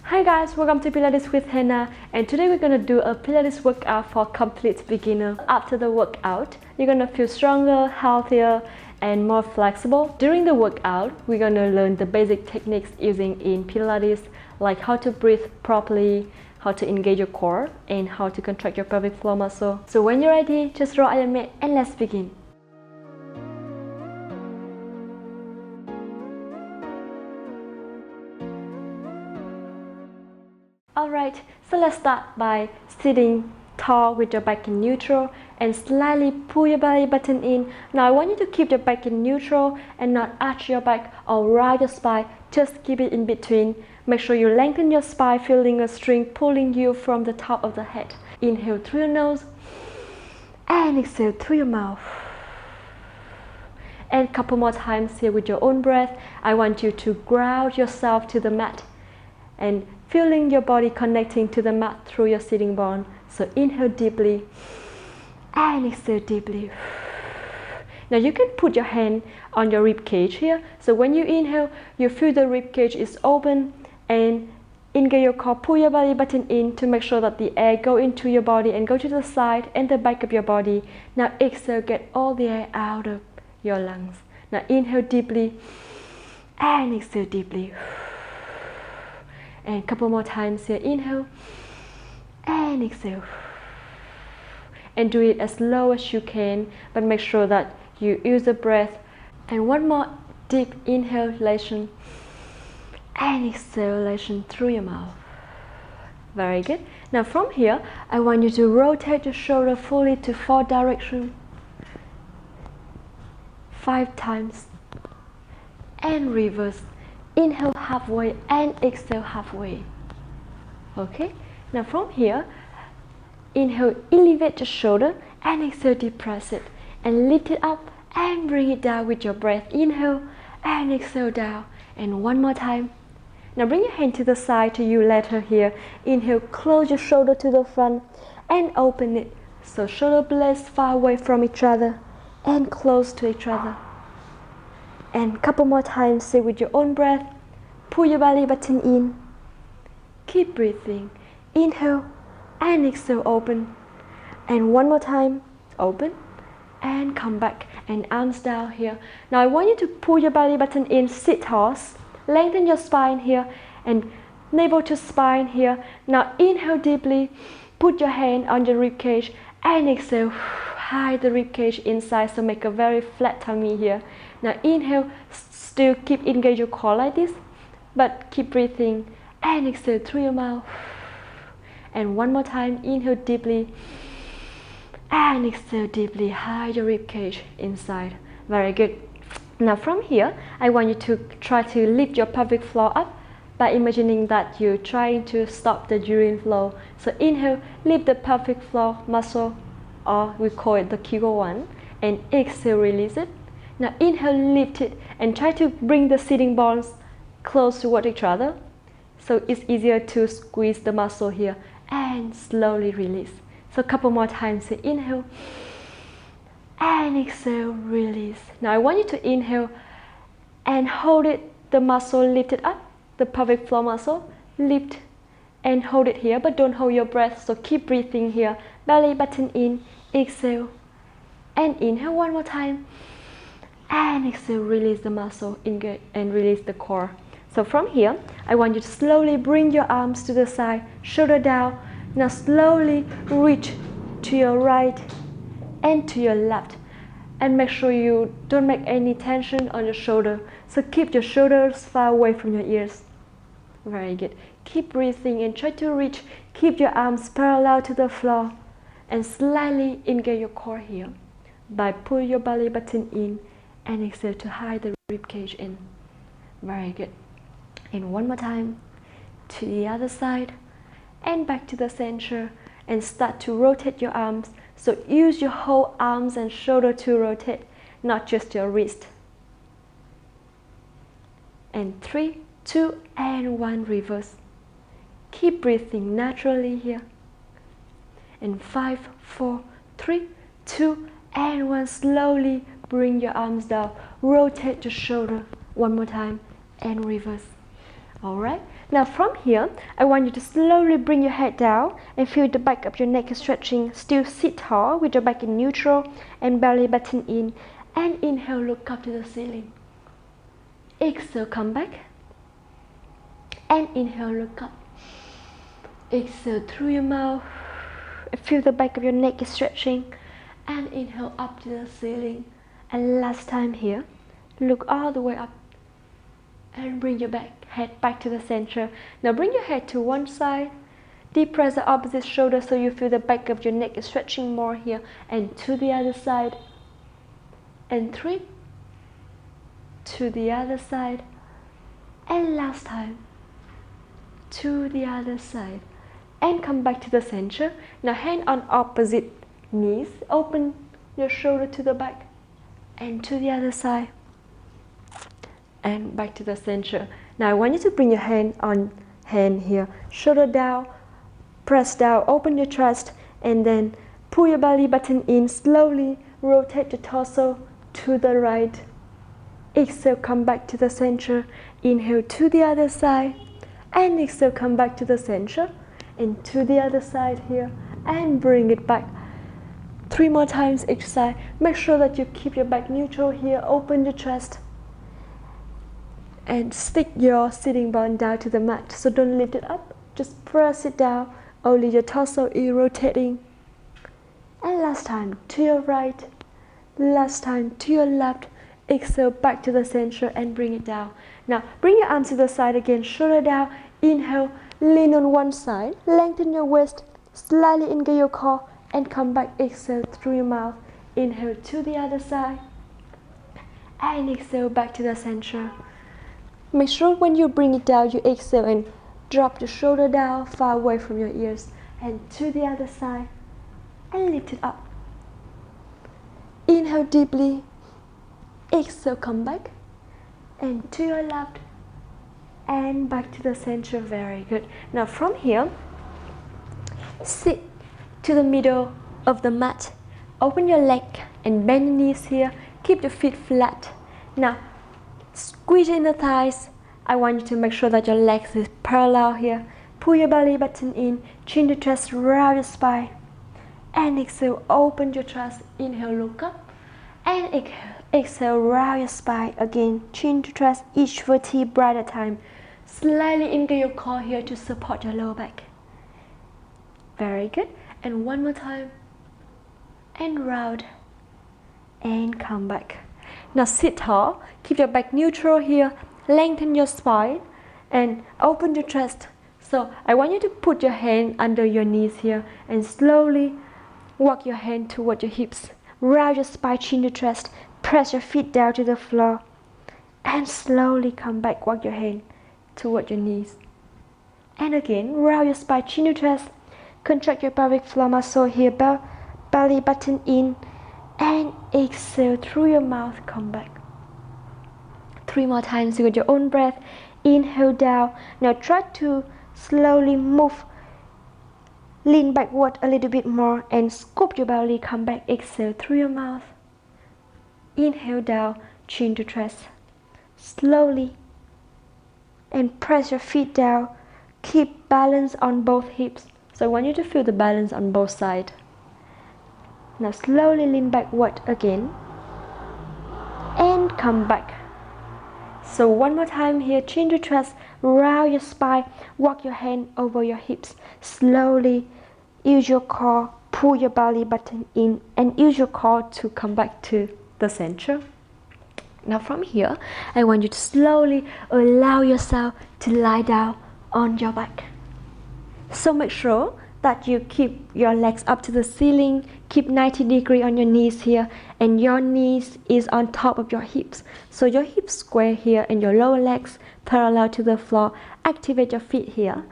Hi guys, welcome to Pilates with Hannah, and today we're gonna do a Pilates workout for complete beginner. After the workout, you're gonna feel stronger, healthier, and more flexible. During the workout, we're gonna learn the basic techniques using in Pilates, like how to breathe properly, how to engage your core, and how to contract your pelvic floor muscle. So when you're ready, just roll out your mat and let's begin. Alright, so let's start by sitting tall with your back in neutral and slightly pull your belly button in. Now I want you to keep your back in neutral and not arch your back or ride your spine, just keep it in between. Make sure you lengthen your spine, feeling a string pulling you from the top of the head. Inhale through your nose and exhale through your mouth. And a couple more times here with your own breath. I want you to ground yourself to the mat and feeling your body connecting to the mat through your sitting bone. So inhale deeply and exhale deeply. Now you can put your hand on your rib cage here. So when you inhale, you feel the rib cage is open and engage your core, pull your belly button in to make sure that the air go into your body and go to the side and the back of your body. Now exhale, get all the air out of your lungs. Now inhale deeply and exhale deeply. And a couple more times here. Inhale and exhale. And do it as slow as you can, but make sure that you use the breath. And one more deep inhalation and exhalation through your mouth. Very good. Now from here, I want you to rotate your shoulder fully to 4 directions. 5 times. And reverse. Inhale halfway and exhale halfway. Okay, now from here, inhale, elevate your shoulder and exhale, depress it and lift it up and bring it down with your breath. Inhale and exhale down. And one more time. Now bring your hand to the side to you later here. Inhale, close your shoulder to the front and open it. So shoulder blades far away from each other and close to each other. And a couple more times, say with your own breath, pull your belly button in. Keep breathing. Inhale and exhale, open. And one more time, open and come back and arms down here. Now I want you to pull your belly button in, sit horse, lengthen your spine here and navel to spine here. Now inhale deeply, put your hand on your rib cage and exhale, hide the rib cage inside, so make a very flat tummy here. Now inhale, still keep engage your core like this, but keep breathing and exhale through your mouth. And one more time, inhale deeply and exhale deeply, hide your rib cage inside. Very good. Now from here, I want you to try to lift your pelvic floor up by imagining that you're trying to stop the urine flow. So inhale, lift the pelvic floor muscle, or we call it the Kegel one, and exhale, release it. Now inhale, lift it and try to bring the sitting bones close toward each other, so it's easier to squeeze the muscle here, and slowly release. So a couple more times. So inhale and exhale, release. Now I want you to inhale and hold it, the muscle lifted up, the pelvic floor muscle, lift and hold it here, but don't hold your breath, so keep breathing here. Belly button in, exhale and inhale one more time and exhale, release the muscle, engage and release the core. So from here, I want you to slowly bring your arms to the side, shoulder down. Now slowly reach to your right and to your left, and make sure you don't make any tension on your shoulder, so keep your shoulders far away from your ears. Very good. Keep breathing and try to reach, keep your arms parallel to the floor and slightly engage your core here by pull your belly button in and exhale to hide the rib cage in. Very good. And one more time to the other side and back to the center, and start to rotate your arms. So use your whole arms and shoulder to rotate, not just your wrist. And 3, 2, and 1, reverse. Keep breathing naturally here. And 5, 4, 3, 2, and 1, slowly bring your arms down, rotate your shoulder one more time and reverse. Alright, now from here, I want you to slowly bring your head down and feel the back of your neck is stretching. Still sit tall with your back in neutral and belly button in. And inhale, look up to the ceiling. Exhale, come back. And inhale, look up. Exhale through your mouth. Feel the back of your neck is stretching. And inhale up to the ceiling. And last time here, look all the way up. And bring your head back to the center. Now bring your head to one side. Deep press the opposite shoulder so you feel the back of your neck is stretching more here. And to the other side. And 3. To the other side. And last time. To the other side. And come back to the center. Now hand on opposite knees. Open your shoulder to the back. And to the other side. And back to the center. Now I want you to bring your hand on hand here. Shoulder down, press down, open your chest, and then pull your belly button in. Slowly rotate your torso to the right. Exhale, come back to the center. Inhale to the other side. And exhale, come back to the center. And to the other side here. And bring it back. 3 more times each side. Make sure that you keep your back neutral here. Open your chest. And stick your sitting bone down to the mat. So don't lift it up. Just press it down. Only your torso is rotating. And last time to your right. Last time to your left. Exhale back to the center and bring it down. Now bring your arms to the side again. Shoulder down. Inhale. Lean on one side. Lengthen your waist. Slightly engage your core. And come back. Exhale through your mouth. Inhale to the other side. And exhale back to the center. Make sure when you bring it down, you exhale and drop the shoulder down far away from your ears. And to the other side. And lift it up. Inhale deeply. Exhale, come back. And to your left. And back to the center. Very good. Now from here, sit to the middle of the mat. Open your leg and bend your knees here. Keep the feet flat. Now, squeeze in the thighs. I want you to make sure that your legs is parallel here. Pull your belly button in. Chin the chest, round your spine. And exhale, open your chest. Inhale, look up. And exhale, round your spine. Again, chin to chest, each vertebra at a time. Slightly engage your core here to support your lower back. Very good. And one more time. And round. And come back. Now sit tall. Keep your back neutral here. Lengthen your spine. And open your chest. So I want you to put your hand under your knees here. And slowly walk your hand toward your hips. Round your spine, chin to chest. Press your feet down to the floor. And slowly come back. Walk your hand toward your knees. And again, round your spine, chin to chest. Contract your pelvic floor muscle here. Belly button in. And exhale through your mouth. Come back. 3 more times with your own breath. Inhale down. Now try to slowly move. Lean backward a little bit more and scoop your belly. Come back. Exhale through your mouth. Inhale down. Chin to chest. Slowly. And press your feet down. Keep balance on both hips. So I want you to feel the balance on both sides. Now slowly lean backward again. And come back. So one more time here. Chin to chest. Round your spine. Walk your hand over your hips. Slowly use your core. Pull your belly button in. And use your core to come back to the center. Now from here, I want you to slowly allow yourself to lie down on your back. So make sure that you keep your legs up to the ceiling. Keep 90 degrees on your knees here. And your knees is on top of your hips. So your hips square here and your lower legs parallel to the floor. Activate your feet here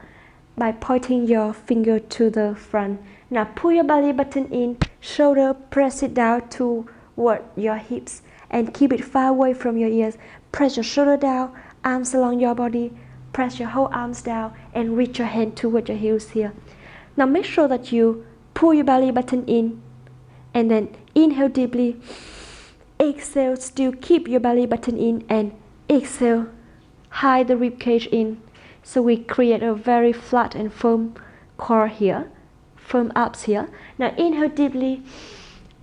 by pointing your finger to the front. Now pull your belly button in. Shoulder, press it down toward your hips. And keep it far away from your ears. Press your shoulder down, arms along your body. Press your whole arms down and reach your hand toward your heels here. Now make sure that you pull your belly button in. And then inhale deeply. Exhale, still keep your belly button in. And exhale, hide the rib cage in. So we create a very flat and firm core here, firm abs here. Now inhale deeply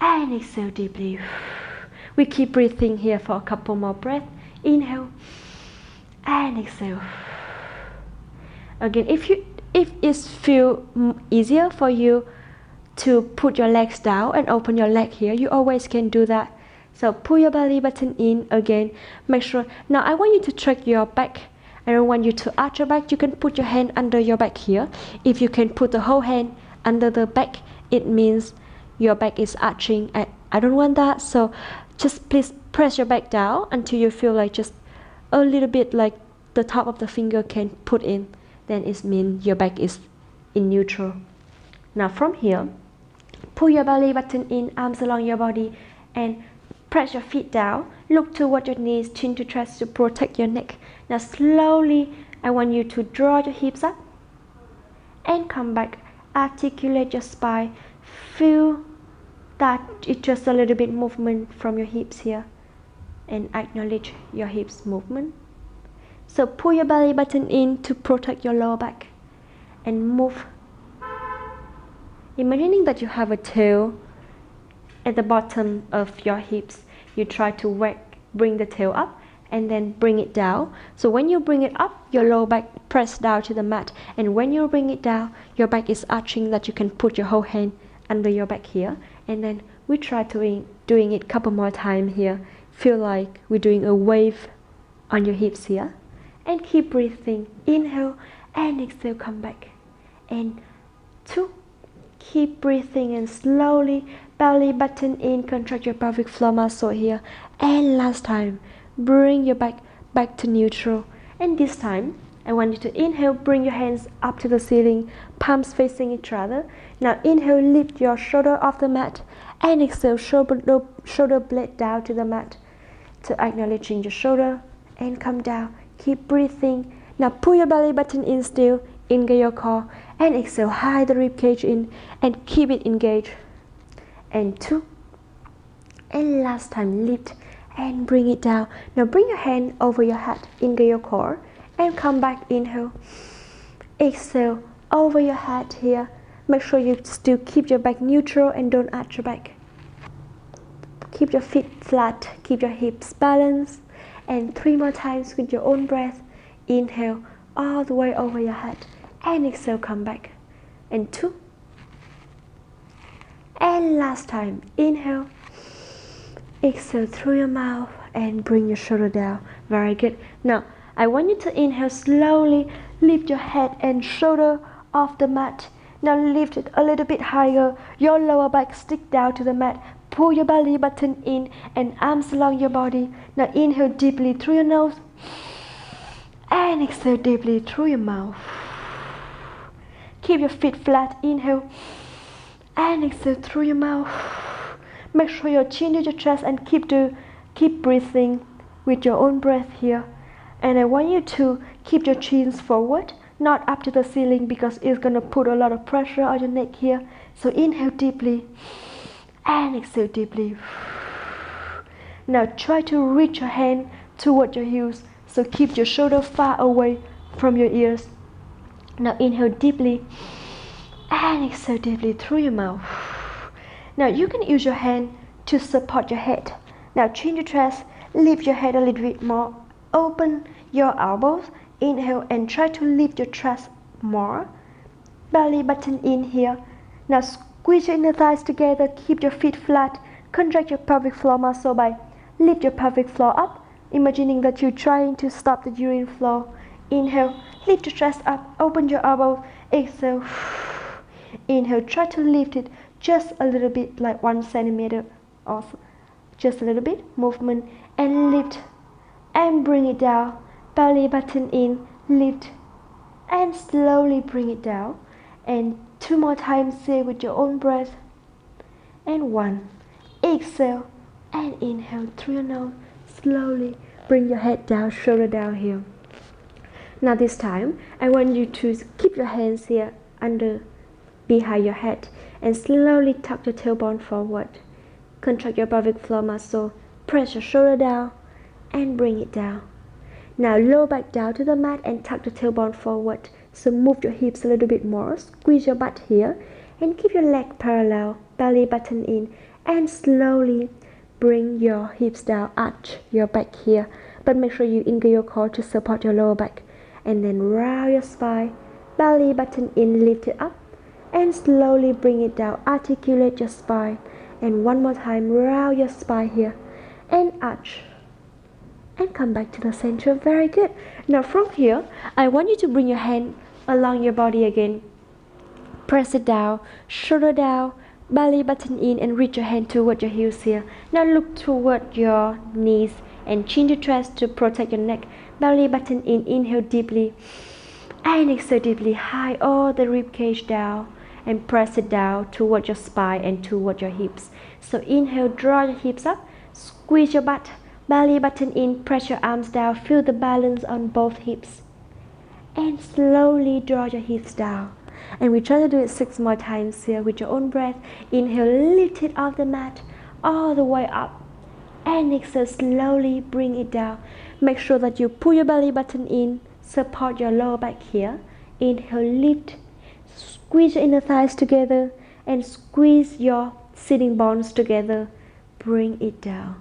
and exhale deeply. We keep breathing here for a couple more breaths. Inhale and exhale. Again, if it feels easier for you to put your legs down and open your leg here, you always can do that. So pull your belly button in again. Make sure. Now I want you to track your back. I don't want you to arch your back. You can put your hand under your back here. If you can put the whole hand under the back, it means your back is arching. I don't want that. So just please press your back down until you feel like just a little bit like the top of the finger can put in. Then it means your back is in neutral. Now from here, pull your belly button in, arms along your body, and press your feet down. Look toward your knees, chin to chest to protect your neck. Now slowly, I want you to draw your hips up and come back. Articulate your spine. Feel that it's just a little bit movement from your hips here, and acknowledge your hips movement. So pull your belly button in to protect your lower back and move. Imagining that you have a tail at the bottom of your hips. You try to bring the tail up and then bring it down. So when you bring it up, your lower back press down to the mat, and when you bring it down, your back is arching that you can put your whole hand under your back here. And then we try doing it a couple more times here. Feel like we're doing a wave on your hips here, and keep breathing. Inhale and exhale, come back. And 2, keep breathing and slowly belly button in, contract your pelvic floor muscle here. And last time, bring your back to neutral. And this time I want you to inhale, bring your hands up to the ceiling, palms facing each other. Now inhale, lift your shoulder off the mat, and exhale, shoulder blade down to the mat to acknowledging your shoulder, and come down. Keep breathing. Now pull your belly button in still, engage your core, and exhale, hide the rib cage in and keep it engaged. And 2, and last time, lift and bring it down. Now bring your hand over your head, engage your core, and come back. Inhale, exhale, over your head here. Make sure you still keep your back neutral and don't arch your back. Keep your feet flat, keep your hips balanced. And 3 more times with your own breath. Inhale all the way over your head, and exhale, come back. And 2, and last time. Inhale, exhale through your mouth, and bring your shoulder down. Very good. Now I want you to inhale slowly, lift your head and shoulder off the mat. Now lift it a little bit higher. Your lower back stick down to the mat. Pull your belly button in and arms along your body. Now inhale deeply through your nose and exhale deeply through your mouth. Keep your feet flat. Inhale and exhale through your mouth. Make sure your chin to your chest and keep breathing with your own breath here. And I want you to keep your chins forward, not up to the ceiling, because it's gonna put a lot of pressure on your neck here. So inhale deeply and exhale deeply. Now try to reach your hand toward your heels, so keep your shoulder far away from your ears. Now inhale deeply and exhale deeply through your mouth. Now you can use your hand to support your head. Now chin your chest, lift your head a little bit more, open your elbows. Inhale and try to lift your chest more. Belly button in here. Now squeeze your inner thighs together, keep your feet flat, contract your pelvic floor muscle by lift your pelvic floor up, imagining that you're trying to stop the urine flow. Inhale, lift your chest up, open your elbows. Exhale. Inhale, try to lift it just a little bit, like 1 centimeter or just a little bit movement, and lift and bring it down. Belly button in, lift and slowly bring it down. And 2 more times, say with your own breath. And 1, exhale and inhale through your nose. Slowly bring your head down, shoulder down here. Now this time I want you to keep your hands here behind your head and slowly tuck your tailbone forward. Contract your pelvic floor muscle, press your shoulder down and bring it down. Now lower back down to the mat and tuck the tailbone forward. So move your hips a little bit more, squeeze your butt here and keep your leg parallel, belly button in, and slowly bring your hips down, arch your back here, but make sure you engage your core to support your lower back, and then round your spine, belly button in, lift it up, and slowly bring it down, articulate your spine, and one more time, round your spine here, and arch, and come back to the center. Very good. Now from here, I want you to bring your hand along your body again, press it down, shoulder down, belly button in, and reach your hand toward your heels here. Now look toward your knees and chin to chest to protect your neck. Belly button in, inhale deeply, and exhale deeply, high all the rib cage down, and press it down toward your spine and toward your hips. So inhale, draw your hips up, squeeze your butt, belly button in, press your arms down, feel the balance on both hips, and slowly draw your hips down. And we try to do it 6 more times here with your own breath. Inhale, lift it off the mat all the way up, and exhale, slowly bring it down. Make sure that you pull your belly button in, support your lower back here. Inhale, lift, squeeze your inner thighs together, and squeeze your sitting bones together. Bring it down.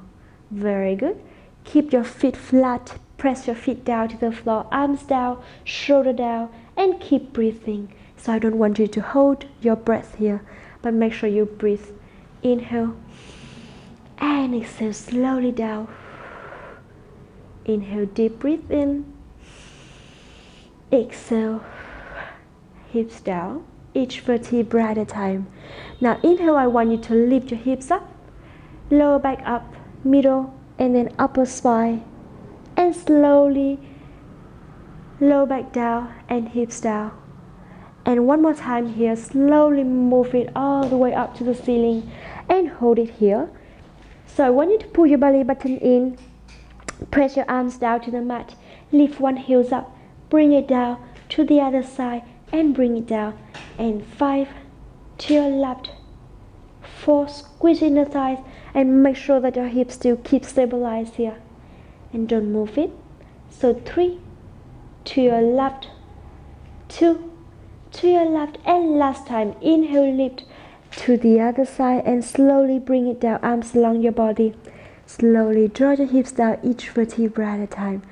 Very good. Keep your feet flat, press your feet down to the floor, arms down, shoulder down, and keep breathing. So I don't want you to hold your breath here, but make sure you breathe. Inhale, and exhale slowly down. Inhale, deep breath in. Exhale, hips down, each vertebra at a time. Now inhale, I want you to lift your hips up, lower back up, middle, and then upper spine, and slowly lower back down and hips down. And one more time here, slowly move it all the way up to the ceiling and hold it here. So I want you to pull your belly button in, press your arms down to the mat, lift one heel up, bring it down to the other side and bring it down. And 5 to your left, 4, squeeze in the thighs and make sure that your hips still keep stabilized here and don't move it. So 3 to your left, 2 to your left, and last time, inhale, lift to the other side and slowly bring it down, arms along your body. Slowly draw your hips down, each vertebra at a time.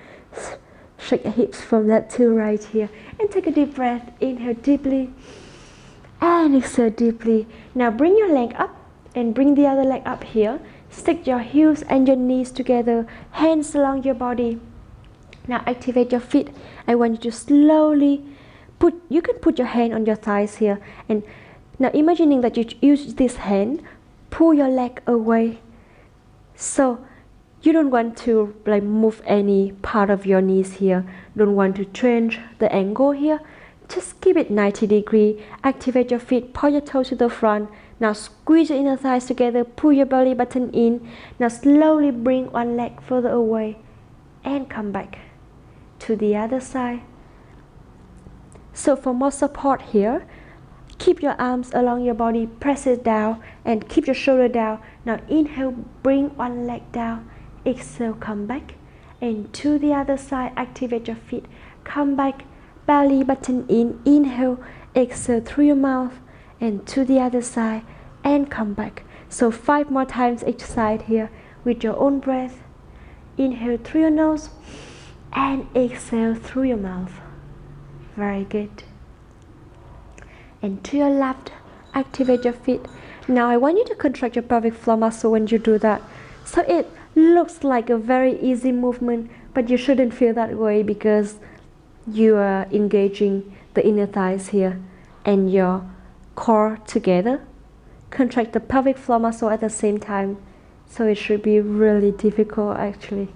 Shake your hips from left to right here and take a deep breath. Inhale deeply and exhale deeply. Now bring your leg up and bring the other leg up here. Stick your heels and your knees together, hands along your body. Now activate your feet. I want you to slowly you can put your hand on your thighs here, and now imagining that you use this hand, pull your leg away. So you don't want to move any part of your knees here, don't want to change the angle here, just keep it 90 degrees. Activate your feet, point your toes to the front. Now squeeze your inner thighs together, pull your belly button in. Now slowly bring one leg further away and come back to the other side. So for more support here, keep your arms along your body, press it down and keep your shoulder down. Now inhale, bring one leg down, exhale, come back, and to the other side, activate your feet, come back, belly button in, inhale, exhale through your mouth, and to the other side, and come back. So 5 more times each side here with your own breath. Inhale through your nose and exhale through your mouth. Very good. And to your left, activate your feet. Now I want you to contract your pelvic floor muscle when you do that. So it looks like a very easy movement, but you shouldn't feel that way because you are engaging the inner thighs here and your core together. Contract the pelvic floor muscle at the same time. So it should be really difficult actually.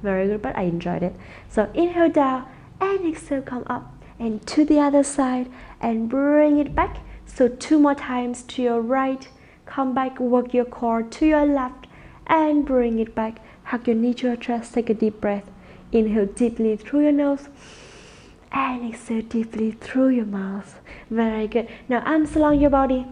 Very good, but I enjoyed it. So inhale down and exhale, come up. And to the other side and bring it back. So 2 more times to your right, come back, work your core to your left and bring it back. Hug your knee to your chest, take a deep breath. Inhale deeply through your nose and exhale deeply through your mouth. Very good. Now arms along your body.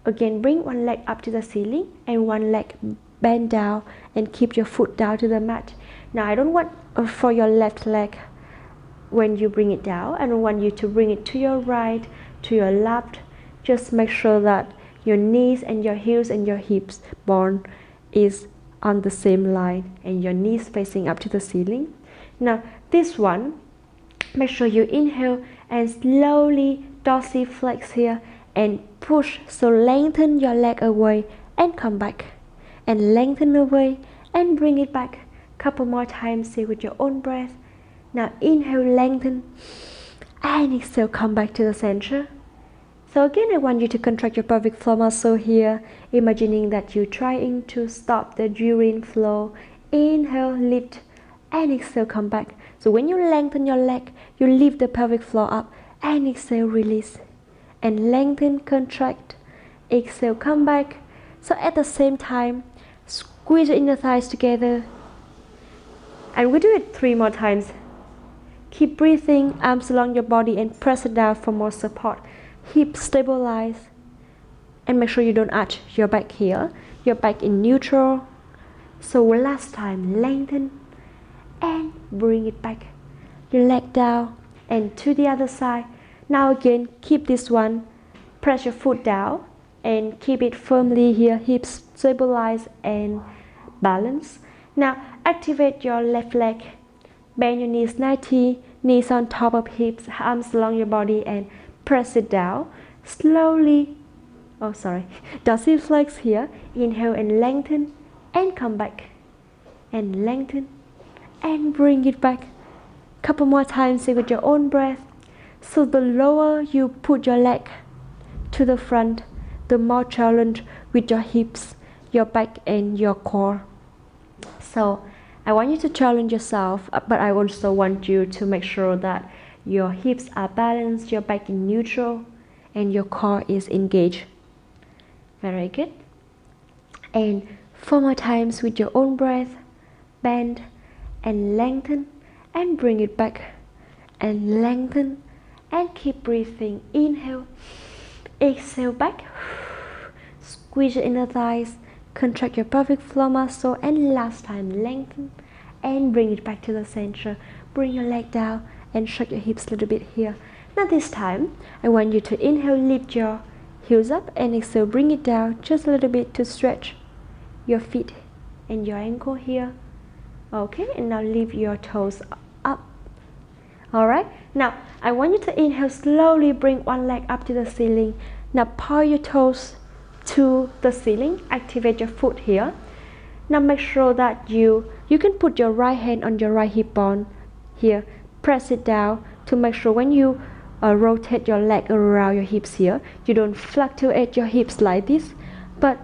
Again, bring one leg up to the ceiling and one leg bend down and keep your foot down to the mat. Now I don't want for your left leg, when you bring it down, I don't want you to bring it to your right, to your left. Just make sure that your knees and your heels and your hips bone is on the same line and your knees facing up to the ceiling. Now this one, make sure you inhale and slowly dorsiflex here and push, so lengthen your leg away and come back, and lengthen away and bring it back. Couple more times, say with your own breath. Now inhale, lengthen, and exhale, come back to the center. So again, I want you to contract your pelvic floor muscle here, imagining that you're trying to stop the urine flow. Inhale, lift, and exhale, come back. So when you lengthen your leg, you lift the pelvic floor up, and exhale, release, and lengthen, contract, exhale, come back. So at the same time, squeeze your inner thighs together, and we do it 3 more times. Keep breathing, arms along your body, and press it down for more support. Hips stabilize, and make sure you don't arch your back here. Your back in neutral. So last time, lengthen and bring it back. Your leg down and to the other side. Now again, keep this one. Press your foot down and keep it firmly here. Hips stabilize and balance. Now activate your left leg. Bend your knees 90, knees on top of hips, arms along your body, and press it down. Slowly, dorsiflex here. Inhale and lengthen and come back. And lengthen and bring it back. Couple more times, say with your own breath. So the lower you put your leg to the front, the more challenge with your hips, your back, and your core. So I want you to challenge yourself, but I also want you to make sure that your hips are balanced, your back in neutral, and your core is engaged. Very good. And 4 more times with your own breath. Bend and lengthen and bring it back. And lengthen and keep breathing. Inhale, exhale back. Squeeze your inner thighs. Contract your pelvic floor muscle, and last time, lengthen and bring it back to the center. Bring your leg down and shrug your hips a little bit here. Now this time, I want you to inhale, lift your heels up, and exhale, bring it down just a little bit to stretch your feet and your ankle here. Okay, and now lift your toes up. Alright, now I want you to inhale, slowly bring one leg up to the ceiling. Now point your toes to the ceiling, activate your foot here. Now make sure that you can put your right hand on your right hip bone here. Press it down to make sure when you rotate your leg around your hips here, you don't fluctuate your hips like this, but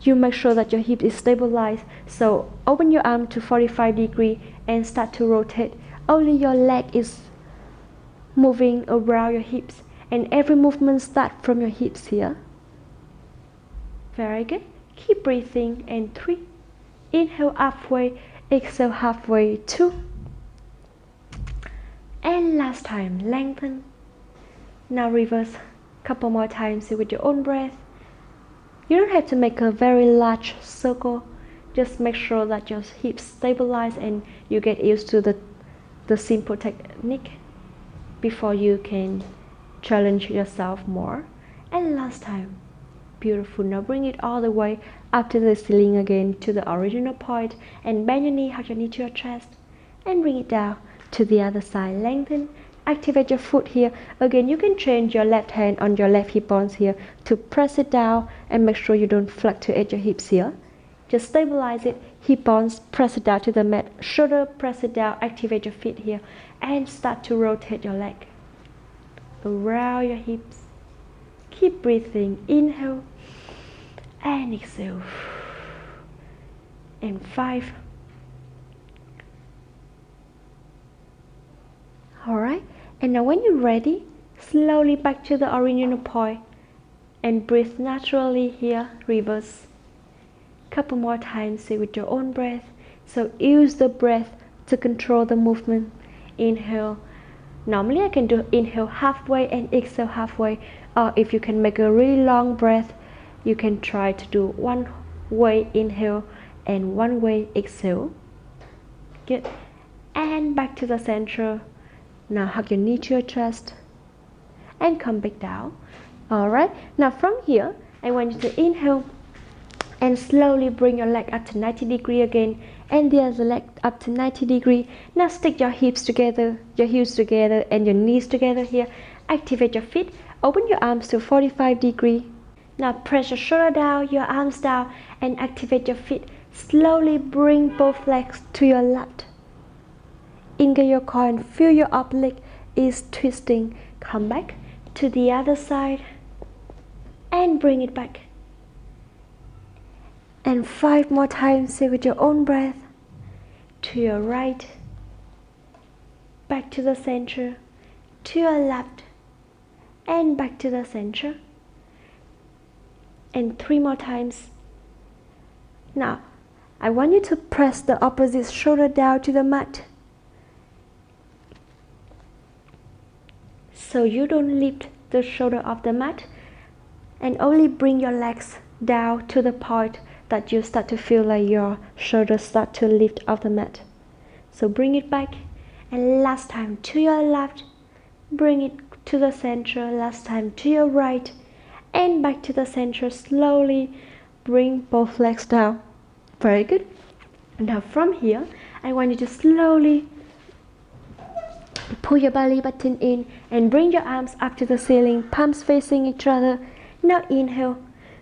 you make sure that your hip is stabilized. So open your arm to 45 degrees and start to rotate. Only your leg is moving around your hips, and every movement starts from your hips here. Very good. Keep breathing. And 3. Inhale halfway, exhale halfway. 2. And last time, lengthen. Now reverse. Couple more times with your own breath. You don't have to make a very large circle. Just make sure that your hips stabilize and you get used to the simple technique before you can challenge yourself more. And last time. Beautiful. Now bring it all the way up to the ceiling again, to the original point, and bend your knee, hug your knee to your chest, and bring it down to the other side. Lengthen. Activate your foot here. Again, you can change your left hand on your left hip bones here to press it down, and make sure you don't fluctuate your hips here. Just stabilize it. Hip bones, press it down to the mat. Shoulder, press it down. Activate your feet here, and start to rotate your leg around your hips. Keep breathing. Inhale and exhale. And 5. Alright, and now when you're ready, slowly back to the original point and breathe naturally here. Reverse. Couple more times, say with your own breath. So use the breath to control the movement. Inhale. Normally I can do inhale halfway and exhale halfway, or if you can make a really long breath, you can try to do one way inhale and one way exhale. good. And back to the center. Now hug your knee to your chest and come back down. Alright, now from here, I want you to inhale and slowly bring your leg up to 90 degrees again, and the other leg up to 90 degrees. Now stick your hips together, your heels together, and your knees together here. Activate your feet, open your arms to 45 degrees. Now press your shoulder down, your arms down, and activate your feet. Slowly bring both legs to your left. Engage your core and feel your upper leg is twisting. Come back to the other side and bring it back. And 5 more times, say with your own breath. To your right, back to the center, to your left, and back to the center. And 3 more times. Now, I want you to press the opposite shoulder down to the mat, so you don't lift the shoulder off the mat, and only bring your legs down to the point that you start to feel like your shoulders start to lift off the mat. So bring it back, and last time to your left, bring it to the center, last time to your right, and back to the center. Slowly bring both legs down. Very good. Now from here, I want you to slowly pull your belly button in and bring your arms up to the ceiling, palms facing each other. Now inhale,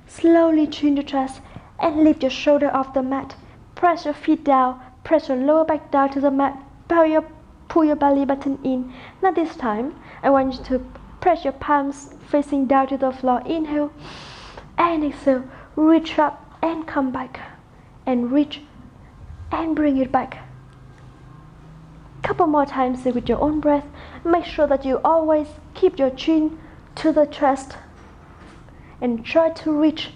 slowly chin the chest and lift your shoulder off the mat. Press your feet down, press your lower back down to the mat. Pull your belly button in. Now this time, I want you to press your palms facing down to the floor. Inhale and exhale. Reach up and come back, and reach and bring it back. Couple more times with your own breath. Make sure that you always keep your chin to the chest and try to reach.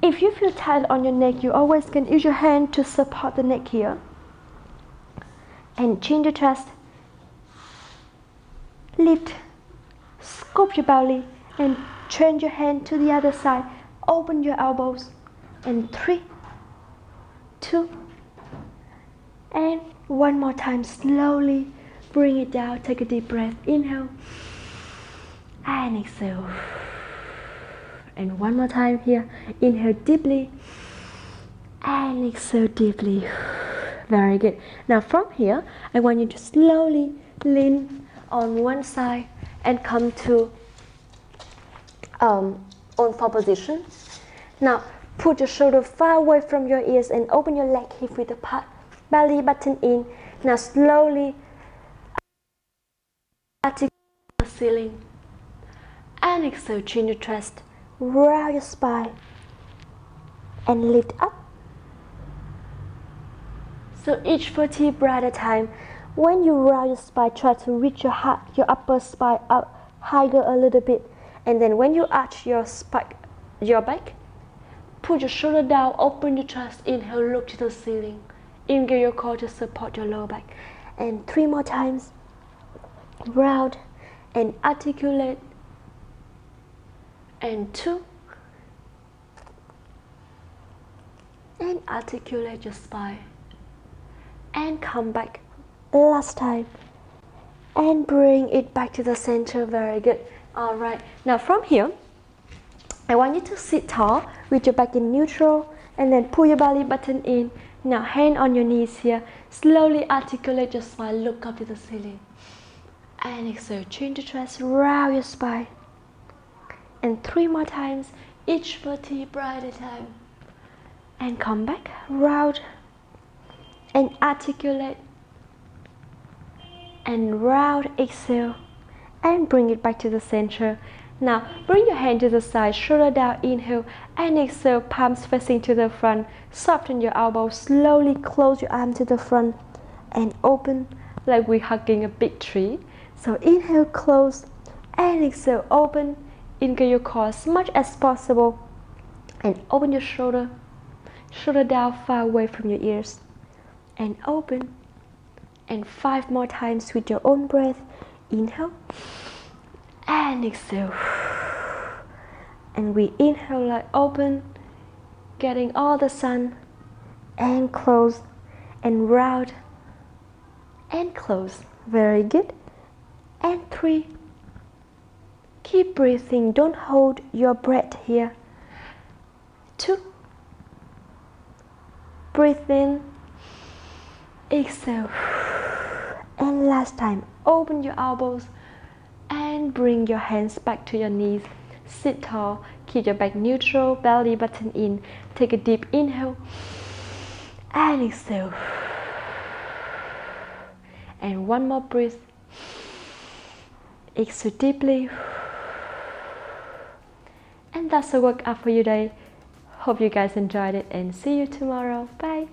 If you feel tight on your neck, you always can use your hand to support the neck here. And chin the chest. Lift. Scoop your belly and turn your hand to the other side. Open your elbows. And 3, 2, and 1 more time. Slowly bring it down. Take a deep breath. Inhale and exhale. And 1 more time here. Inhale deeply and exhale deeply. Very good. Now from here, I want you to slowly lean on one side and come to on four position. Now put your shoulder far away from your ears and open your leg hip with the belly button in. Now slowly articulate the ceiling and exhale, chin your chest, round your spine and lift up. So each vertebra at a time. When you round your spine, try to reach your heart, your upper spine up higher a little bit. And then when you arch your back, put your shoulder down, open your chest, inhale, look to the ceiling. Engage your core to support your lower back. And 3 more times. Round and articulate. And 2. And articulate your spine. And come back. Last time. And bring it back to the center. Very good. Alright. Now from here, I want you to sit tall with your back in neutral and then pull your belly button in. Now hand on your knees here. Slowly articulate your spine. Look up to the ceiling. And exhale. Chin the chest. Round your spine. And 3 more times. Each vertebra at a time. And come back. Round. And articulate. And round. Exhale. And bring it back to the center. Now bring your hand to the side, shoulder down, inhale and exhale, palms facing to the front. Soften your elbows, slowly close your arm to the front and open like we're hugging a big tree. So inhale, close and exhale, open. Engage your core as much as possible and open your shoulder down far away from your ears and open. And 5 more times with your own breath. Inhale and exhale. And we inhale like open, getting all the sun, and close and round and close. Very good. And 3. Keep breathing, don't hold your breath here. 2. Breathe in, exhale. And last time, open your elbows and bring your hands back to your knees. Sit tall, keep your back neutral, belly button in. Take a deep inhale and exhale. And one more breath. Exhale deeply. And that's the workout for you today. Hope you guys enjoyed it and see you tomorrow. Bye.